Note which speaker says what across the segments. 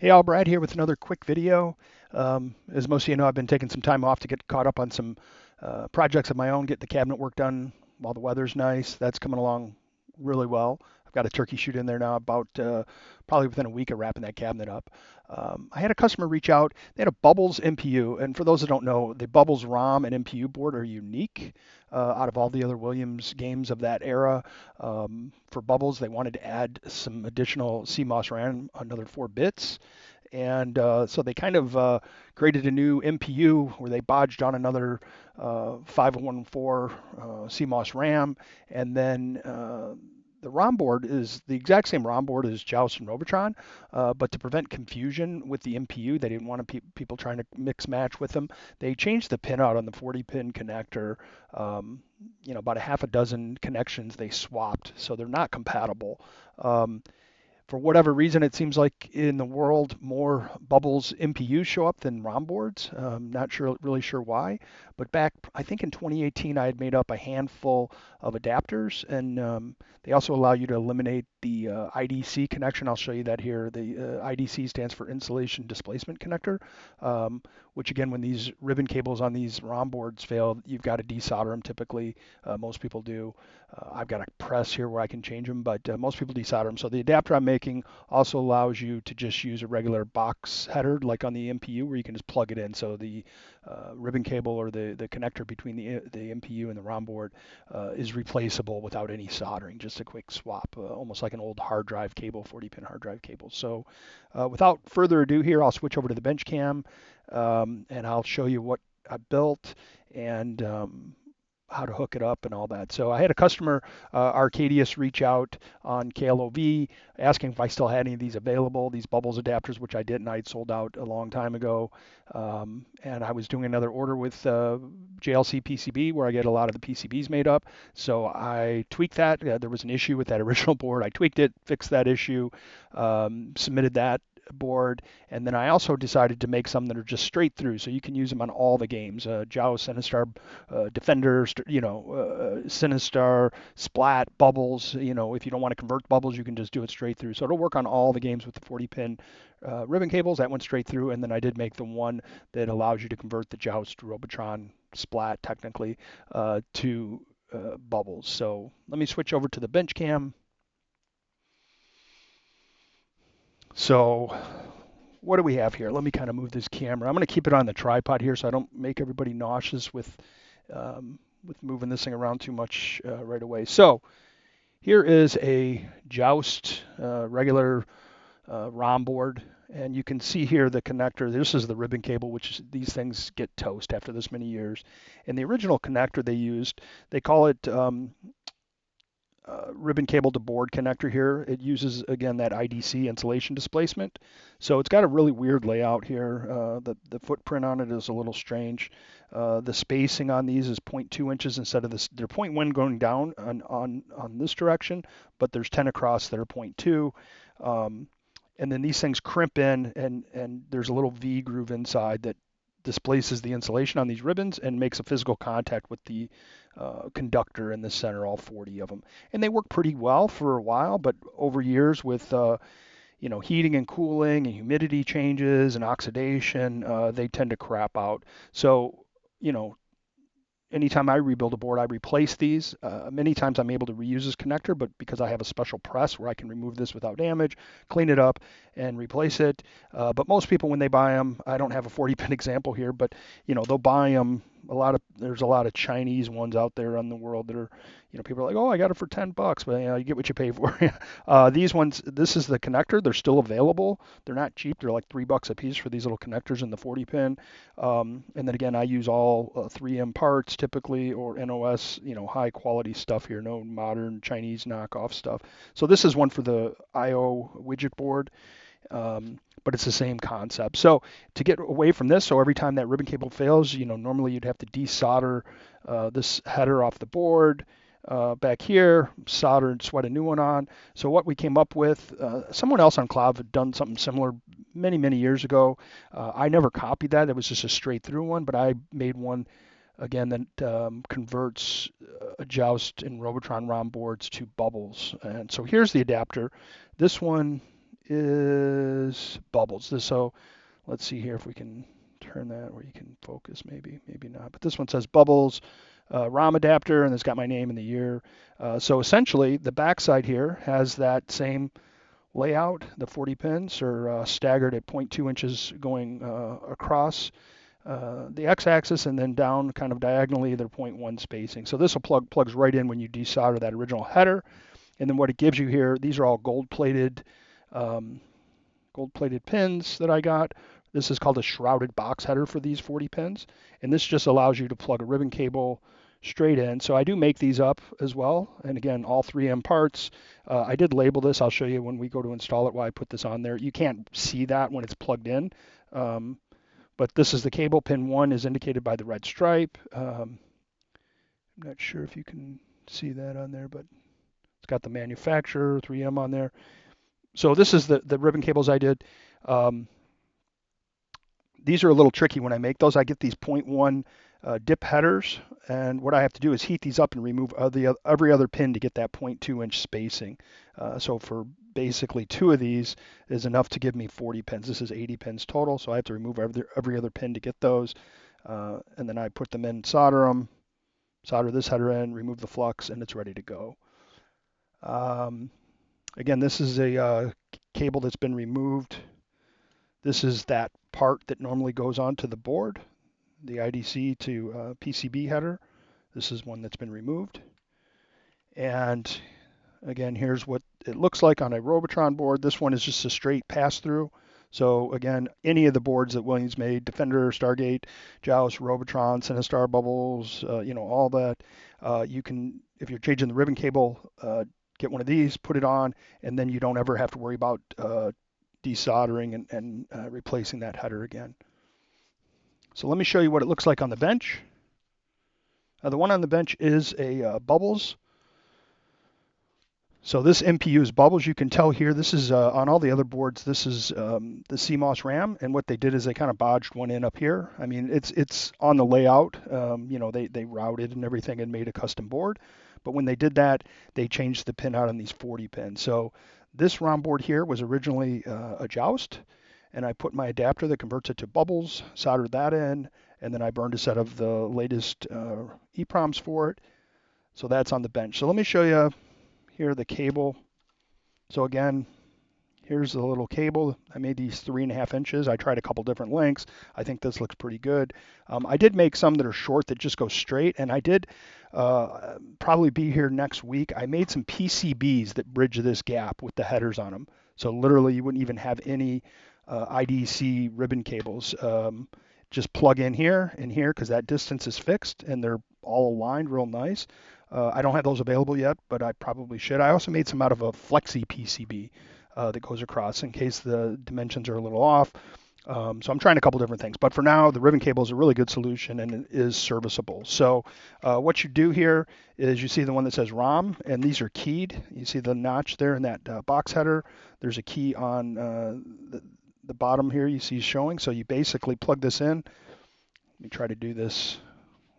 Speaker 1: Hey, all, Brad here with another quick video. As most of you know, I've been taking some time off to get caught up on some projects of my own, get the cabinet work done while the weather's nice. That's coming along really well. I've got a turkey shoot in there now, about probably within a week of wrapping that cabinet up. I had a customer reach out. They had a Bubbles MPU, and for those that don't know, the Bubbles ROM and MPU board are unique out of all the other Williams games of that era. For Bubbles, they wanted to add some additional CMOS RAM, another 4 bits. And so they kind of created a new MPU where they bodged on another 5114 CMOS RAM, and then the ROM board is the exact same ROM board as Joust and Robotron, but to prevent confusion with the MPU, they didn't want people trying to mix match with them. They changed the pin out on the 40-pin connector. About a half a dozen connections they swapped, so they're not compatible. For whatever reason, it seems like in the world more Bubbles MPUs show up than ROM boards. Really sure why. But back, I think in 2018, I had made up a handful of adapters, and they also allow you to eliminate the IDC connection. I'll show you that here. The IDC stands for Insulation Displacement Connector, which again, when these ribbon cables on these ROM boards fail, you've got to desolder them typically. Most people do. I've got a press here where I can change them, but most people desolder them. So the adapter I'm making also allows you to just use a regular box header like on the MPU where you can just plug it in. So the ribbon cable or the connector between the MPU and the ROM board is replaceable without any soldering, just a quick swap, almost like an old hard drive cable, 40-pin hard drive cable. So without further ado here, I'll switch over to the bench cam and I'll show you what I built and how to hook it up and all that. So I had a customer, Arcadius, reach out on KLOV asking if I still had any of these available, these Bubbles adapters, which I didn't. I'd sold out a long time ago. And I was doing another order with JLC PCB where I get a lot of the PCBs made up. So I tweaked that. There was an issue with that original board. I tweaked it, fixed that issue, submitted that board, and then I also decided to make some that are just straight through, so you can use them on all the games. Joust, Sinistar, Defender, Sinistar, Splat, Bubbles. If you don't want to convert Bubbles, you can just do it straight through. So it'll work on all the games with the 40-pin ribbon cables. That went straight through, and then I did make the one that allows you to convert the Joust, Robotron, Splat, technically, to Bubbles. So let me switch over to the bench cam. So what do we have here? Let me kind of move this camera. I'm going to keep it on the tripod here so I don't make everybody nauseous with moving this thing around too much right away. So here is a Joust regular ROM board, and you can see here the connector. This is the ribbon cable, which these things get toast after this many years. And the original connector they used, they call it ribbon cable to board connector here. It uses, again, that IDC insulation displacement. So it's got a really weird layout here. The footprint on it is a little strange. The spacing on these is 0.2 inches instead of this. They're 0.1 going down on this direction, but there's 10 across that are 0.2. And then these things crimp in, and there's a little V groove inside that displaces the insulation on these ribbons and makes a physical contact with the conductor in the center, all 40 of them. And they work pretty well for a while, but over years with heating and cooling and humidity changes and oxidation, they tend to crap out. So, anytime I rebuild a board, I replace these. Many times I'm able to reuse this connector, but because I have a special press where I can remove this without damage, clean it up, and replace it. But most people, when they buy them, I don't have a 40-pin example here, but they'll buy them. There's a lot of Chinese ones out there in the world that are, people are like, oh, I got it for $10, but you get what you pay for. These ones, this is the connector. They're still available. They're not cheap. They're like $3 a piece for these little connectors in the 40-pin. And then again, I use all 3M parts typically, or NOS, high quality stuff here, no modern Chinese knockoff stuff. So this is one for the IO widget board. But it's the same concept. So to get away from this, so every time that ribbon cable fails, normally you'd have to desolder this header off the board back here, solder and sweat a new one on. So what we came up with, someone else on Cloud had done something similar many, many years ago. I never copied that. It was just a straight through one, but I made one again that converts Joust and Robotron ROM boards to Bubbles. And so here's the adapter. This one is bubbles. So let's see here if we can turn that where you can focus, maybe not. But this one says bubbles, ROM adapter, and it's got my name and the year. So essentially, the backside here has that same layout. The 40 pins are staggered at 0.2 inches going across the x-axis and then down kind of diagonally they're 0.1 spacing. So this will plugs right in when you desolder that original header. And then what it gives you here, these are all gold-plated pins that I got. This is called a shrouded box header for these 40 pins. And this just allows you to plug a ribbon cable straight in. So I do make these up as well. And again, all 3M parts. I did label this. I'll show you when we go to install it why I put this on there. You can't see that when it's plugged in. But this is the cable. Pin 1 is indicated by the red stripe. I'm not sure if you can see that on there, but it's got the manufacturer, 3M on there. So this is the ribbon cables I did. These are a little tricky when I make those. I get these 0.1 dip headers, and what I have to do is heat these up and remove every other pin to get that 0.2 inch spacing. So for basically 2 of these is enough to give me 40 pins. This is 80 pins total, so I have to remove every other pin to get those. And then I put them in, solder this header in, remove the flux, and it's ready to go. Again, this is a cable that's been removed. This is that part that normally goes onto the board, the IDC to PCB header. This is one that's been removed. And again, here's what it looks like on a Robotron board. This one is just a straight pass-through. So again, any of the boards that Williams made, Defender, Stargate, Joust, Robotron, Sinistar, Bubbles, all that, you can, if you're changing the ribbon cable, get one of these, put it on, and then you don't ever have to worry about desoldering and replacing that header again. So let me show you what it looks like on the bench. The one on the bench is a Bubbles. So this MPU is Bubbles. You can tell here, this is on all the other boards, this is the CMOS RAM, and what they did is they kind of bodged one in up here. I mean, it's on the layout. They routed and everything and made a custom board. But when they did that, they changed the pin out on these 40 pins. So this ROM board here was originally a Joust, and I put my adapter that converts it to Bubbles, soldered that in, and then I burned a set of the latest EEPROMs for it. So that's on the bench. So let me show you here the cable. So again, here's the little cable. I made these 3.5 inches. I tried a couple different lengths. I think this looks pretty good. I did make some that are short that just go straight, and I did probably be here next week. I made some PCBs that bridge this gap with the headers on them. So literally you wouldn't even have any IDC ribbon cables. Just plug in here and here because that distance is fixed and they're all aligned real nice. I don't have those available yet, but I probably should. I also made some out of a flexi PCB that goes across in case the dimensions are a little off. So I'm trying a couple different things, but for now, the ribbon cable is a really good solution and it is serviceable. So what you do here is you see the one that says ROM, and these are keyed. You see the notch there in that box header. There's a key on the bottom here you see showing. So you basically plug this in. Let me try to do this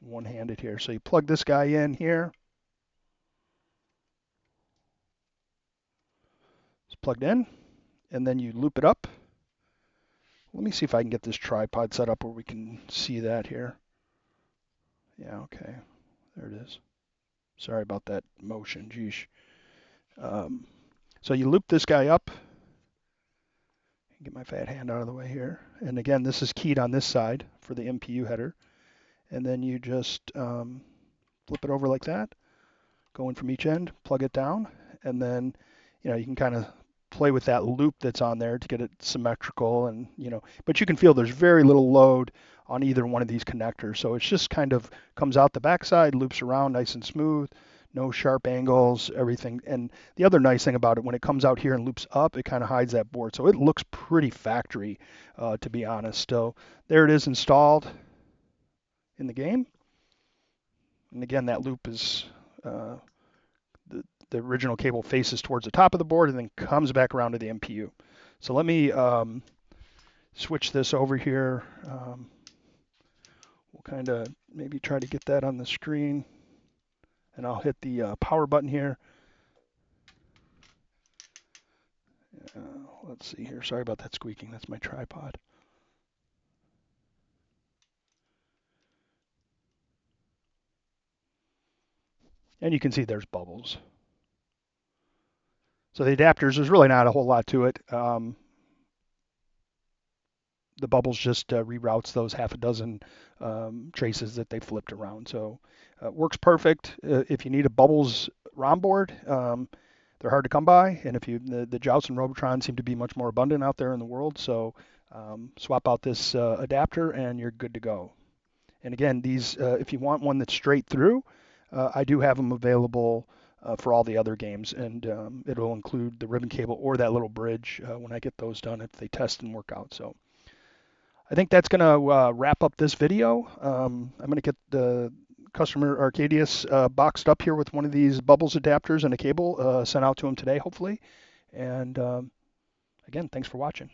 Speaker 1: one-handed here. So you plug this guy in here. It's plugged in, and then you loop it up. Let me see if I can get this tripod set up where we can see that here. Yeah, okay. There it is. Sorry about that motion, geesh. So you loop this guy up. Get my fat hand out of the way here. And again, this is keyed on this side for the MPU header. And then you just flip it over like that. Go in from each end, plug it down, and then you can kind of play with that loop that's on there to get it symmetrical, and but you can feel there's very little load on either one of these connectors. So it's just kind of comes out the backside, loops around nice and smooth, no sharp angles, everything. And the other nice thing about it, when it comes out here and loops up, it kind of hides that board. So it looks pretty factory, to be honest. So there it is installed in the game. And again, that loop is the original cable faces towards the top of the board and then comes back around to the MPU. So let me switch this over here. We'll kind of maybe try to get that on the screen, and I'll hit the power button here. let's see here. Sorry about that squeaking. That's my tripod. And you can see there's bubbles. So the adapters, there's really not a whole lot to it. The bubbles just reroutes those half a dozen traces that they flipped around. So works perfect. If you need a bubbles ROM board, they're hard to come by, and if you the Joust and Robotron seem to be much more abundant out there in the world. So swap out this adapter, and you're good to go. And again, these if you want one that's straight through, I do have them available for all the other games, and it'll include the ribbon cable or that little bridge when I get those done if they test and work out. So I think that's going to wrap up this video. I'm going to get the customer Arcadius boxed up here with one of these bubbles adapters and a cable sent out to him today, hopefully. And again, thanks for watching.